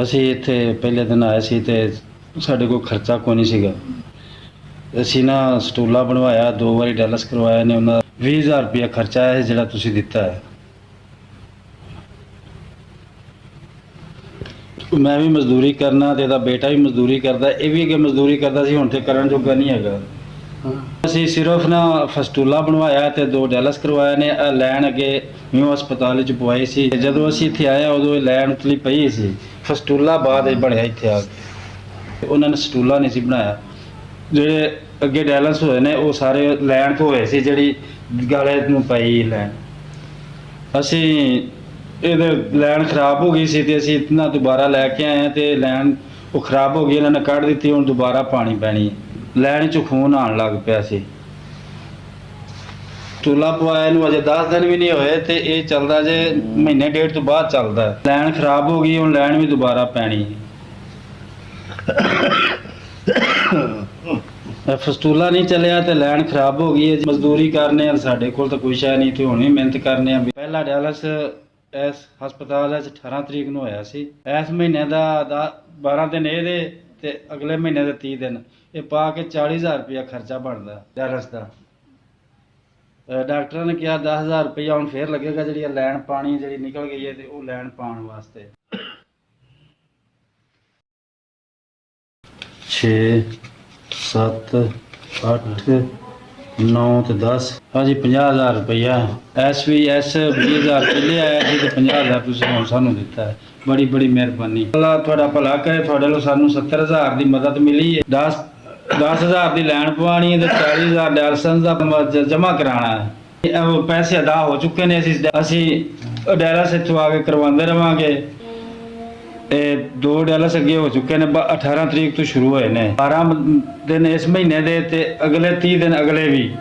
ਅਸੀਂ ਇੱਥੇ ਪਹਿਲੇ ਦਿਨ ਆਏ ਸੀ ਤੇ ਸਾਡੇ ਕੋਲ ਖਰਚਾ ਕੋਈ ਨਹੀਂ ਸੀਗਾ। ਅਸੀਂ ਨਾ ਸਟੂਲਾ ਬਣਵਾਇਆ, 2 ਵਾਰੀ ਡਾਇਲਸ ਕਰਵਾਇਆ ਨੇ, ਉਹਨਾਂ ਦਾ 20,000 ਰੁਪਇਆ ਖਰਚਾ ਹੈ ਜਿਹੜਾ ਤੁਸੀਂ ਦਿੱਤਾ ਹੈ। ਮੈਂ ਵੀ ਮਜ਼ਦੂਰੀ ਕਰਨਾ ਤੇ ਇਹਦਾ ਬੇਟਾ ਵੀ ਮਜ਼ਦੂਰੀ ਕਰਦਾ, ਇਹ ਵੀ ਅੱਗੇ ਮਜ਼ਦੂਰੀ ਕਰਦਾ ਸੀ, ਹੁਣ ਤੇ ਕਰਨ ਜੋਗਾ ਨਹੀਂ ਹੈਗਾ। ਅਸੀਂ ਸਿਰਫ ਨਾ ਫਸਟੂਲਾ ਬਣਵਾਇਆ ਤੇ 2 ਡਾਇਲਸ ਕਰਵਾਏ ਨੇ। ਲੈਣ ਅੱਗੇ ਨਿਊ ਹਸਪਤਾਲ ਵਿੱਚ ਪਵਾਈ ਸੀ। ਜਦੋਂ ਅਸੀਂ ਇੱਥੇ ਆਏ ਉਦੋਂ ਇਹ ਲੈਣ ਉਤਲੀ ਪਈ ਸੀ। ਫਸਟੂਲਾ ਬਾਅਦ ਵਿੱਚ ਬਣਿਆ ਇੱਥੇ ਆ ਕੇ। ਉਹਨਾਂ ਨੇ ਸਟੂਲਾ ਨਹੀਂ ਸੀ ਬਣਾਇਆ। ਜਿਹੜੇ ਅੱਗੇ ਡਾਇਲਸ ਹੋਏ ਨੇ ਉਹ ਸਾਰੇ ਲੈਣ ਤੋਂ ਹੋਏ ਸੀ, ਜਿਹੜੀ ਗਾਲੇ ਨੂੰ ਪਈ ਲੈਣ। ਅਸੀਂ ਇਹਦੇ ਲੈਣ ਖਰਾਬ ਹੋ ਗਈ ਸੀ ਤੇ ਅਸੀਂ ਇਤਨਾ ਦੁਬਾਰਾ ਲੈ ਕੇ ਆਏ ਤੇ ਲੈਣ ਉਹ ਖਰਾਬ ਹੋ ਗਈ, ਇਹਨਾਂ ਨੇ ਕੱਢ ਦਿੱਤੀ। ਹੁਣ ਦੁਬਾਰਾ ਪਾਣੀ ਪੈਣੀ, ਲੈਣ 'ਚ ਖੂਨ ਆਉਣ ਲੱਗ ਪਿਆ ਸੀ। ਸਟੂਲਾ ਪਵਾਇਆ ਨੂੰ ਅਜੇ 10 ਦਿਨ ਵੀ ਨਹੀਂ ਹੋਏ ਤੇ ਇਹ ਚੱਲਦਾ ਜੇ ਮਹੀਨੇ ਡੇਢ ਤੋਂ ਬਾਅਦ ਚੱਲਦਾ। ਲੈਣ ਖਰਾਬ ਹੋ ਗਈ, ਹੁਣ ਲੈਣ ਵੀ ਦੁਬਾਰਾ ਪੈਣੀ। ਫਸਟੂਲਾ ਨਹੀਂ ਚੱਲਿਆ ਤੇ ਲੈਣ ਖਰਾਬ ਹੋ ਗਈ ਹੈ। ਮਜ਼ਦੂਰੀ ਕਰਨੇ ਆ, ਸਾਡੇ ਕੋਲ ਤਾਂ ਕੋਈ ਸ਼ੈ ਨਹੀਂ, ਤੇ ਹੁਣ ਵੀ ਮਿਹਨਤ ਕਰਨੇ ਆ। ਪਹਿਲਾ ਡਾਇਲਸ ਇਸ ਹਸਪਤਾਲ 'ਚ 18 ਤਰੀਕ ਨੂੰ ਹੋਇਆ ਸੀ। ਇਸ ਮਹੀਨੇ ਦਾ 12 ਦਿਨ ਇਹਦੇ ਤੇ ਅਗਲੇ ਮਹੀਨੇ ਦੇ 30 ਦਿਨ, ਇਹ ਪਾ ਕੇ 40,000 ਰੁਪਇਆ ਖਰਚਾ ਬਣਦਾ ਡਾਇਲਸ ਦਾ। ਡਾਕਟਰਾਂ ਨੇ ਕਿਹਾ 10,000 ਰੁਪਇਆ ਹੁਣ ਫੇਰ ਲੱਗੇਗਾ, ਜਿਹੜੀ ਲੈਣ ਪਾਣੀ ਜਿਹੜੀ ਨਿਕਲ ਗਈ ਹੈ ਤੇ ਉਹ ਲੈਣ ਪਾਉਣ ਵਾਸਤੇ। 6 7 8 9 ਤੇ 10, ਹਾਂਜੀ 50,000 ਰੁਪਇਆ। SVS 20,000 ਪਹਿਲੇ ਆਇਆ ਸੀ ਤੇ 50,000 ਤੁਸੀਂ ਹੁਣ ਸਾਨੂੰ ਦਿੱਤਾ ਹੈ। ਬੜੀ ਬੜੀ ਮਿਹਰਬਾਨੀ, ਅੱਲਾ ਤੁਹਾਡਾ ਭਲਾ ਕਰੇ। ਤੁਹਾਡੇ ਨੂੰ ਸਾਨੂੰ 70,000 ਦੀ ਮਦਦ ਮਿਲੀ ਹੈ। 10,000 ਦੀ ਲੈਣ ਪਵਾਉਣੀ ਹੈ ਤੇ 40,000 ਡਾਇਲਸਿਸ ਦਾ ਜਮ੍ਹਾਂ ਕਰਾਉਣਾ ਹੈ। ਉਹ ਪੈਸੇ ਅਦਾ ਹੋ ਚੁੱਕੇ ਨੇ। ਅਸੀਂ ਡਾਇਲਸ ਇੱਥੋਂ ਆ ਕੇ ਕਰਵਾਉਂਦੇ ਰਵਾਂਗੇ। ਇਹ 2 ਡਾਇਲਸ ਅੱਗੇ ਹੋ ਚੁੱਕੇ ਨੇ, 18 ਤਰੀਕ ਤੋਂ ਸ਼ੁਰੂ ਹੋਏ ਨੇ। 12 ਦਿਨ ਇਸ ਮਹੀਨੇ ਦੇ ਤੇ ਅਗਲੇ 30 ਦਿਨ ਅਗਲੇ ਵੀ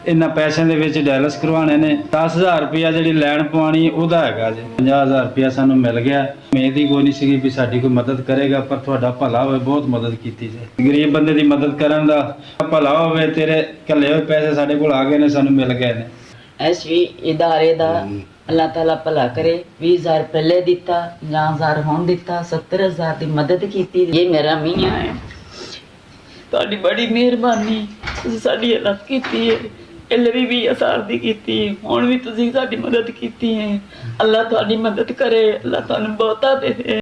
ਇਹਨਾਂ ਪੈਸਿਆਂ ਦੇ ਵਿੱਚ ਡਾਇਲਸ ਕਰਵਾਉਣੇ ਨੇ। 10,000 ਰੁਪਇਆ ਜਿਹੜੀ ਲੈਣ ਪਵਾਉਣੀ ਉਹਦਾ ਹੈਗਾ ਜੀ। 50,000 ਰੁਪਇਆ ਸਾਨੂੰ ਮਿਲ ਗਿਆ। ਉਮੀਦ ਹੀ ਕੋਈ ਨਹੀਂ ਸੀਗੀ ਵੀ ਸਾਡੀ ਕੋਈ ਮਦਦ ਕਰੇਗਾ, ਪਰ ਤੁਹਾਡਾ ਭਲਾ ਹੋਵੇ, ਬਹੁਤ ਮਦਦ ਕੀਤੀ ਜੀ। ਗਰੀਬ ਬੰਦੇ ਦੀ ਮਦਦ ਕਰਨ ਦਾ ਭਲਾ ਹੋਵੇ। ਤੇਰੇ ਘੱਲੇ ਹੋਏ ਪੈਸੇ ਸਾਡੇ ਕੋਲ ਆ ਗਏ ਨੇ, ਸਾਨੂੰ ਮਿਲ ਗਏ ਨੇ। ਇਸ ਵੀ ਇਦਾਰੇ ਦਾ ਅੱਲਾਹ ਤਾਲਾ ਭਲਾ करे। 20,000 ਪਹਿਲੇ ਦਿੱਤਾ, 50,000 ਹੁਣ ਦਿੱਤਾ, 70,000 ਦੀ ਮਦਦ ਕੀਤੀ। ਇਹ ਮੇਰਾ ਮੀਆਂ ਹੈ, ਤੁਹਾਡੀ ਬੜੀ ਮਿਹਰਬਾਨੀ। ਤੁਸੀਂ ਸਾਡੀ ਹੈਲਪ ਕੀਤੀ ਹੈ, ਪਹਿਲੇ ਵੀ 20,000 ਦੀ ਕੀਤੀ, ਹੁਣ ਵੀ ਤੁਸੀਂ ਸਾਡੀ ਮਦਦ ਕੀਤੀ ਹੈ। ਅੱਲਾਹ ਤੁਹਾਡੀ ਮਦਦ ਕਰੇ, ਅੱਲਾਹ ਤੁਹਾਨੂੰ ਬਹੁਤਾ ਦੇਵੇ।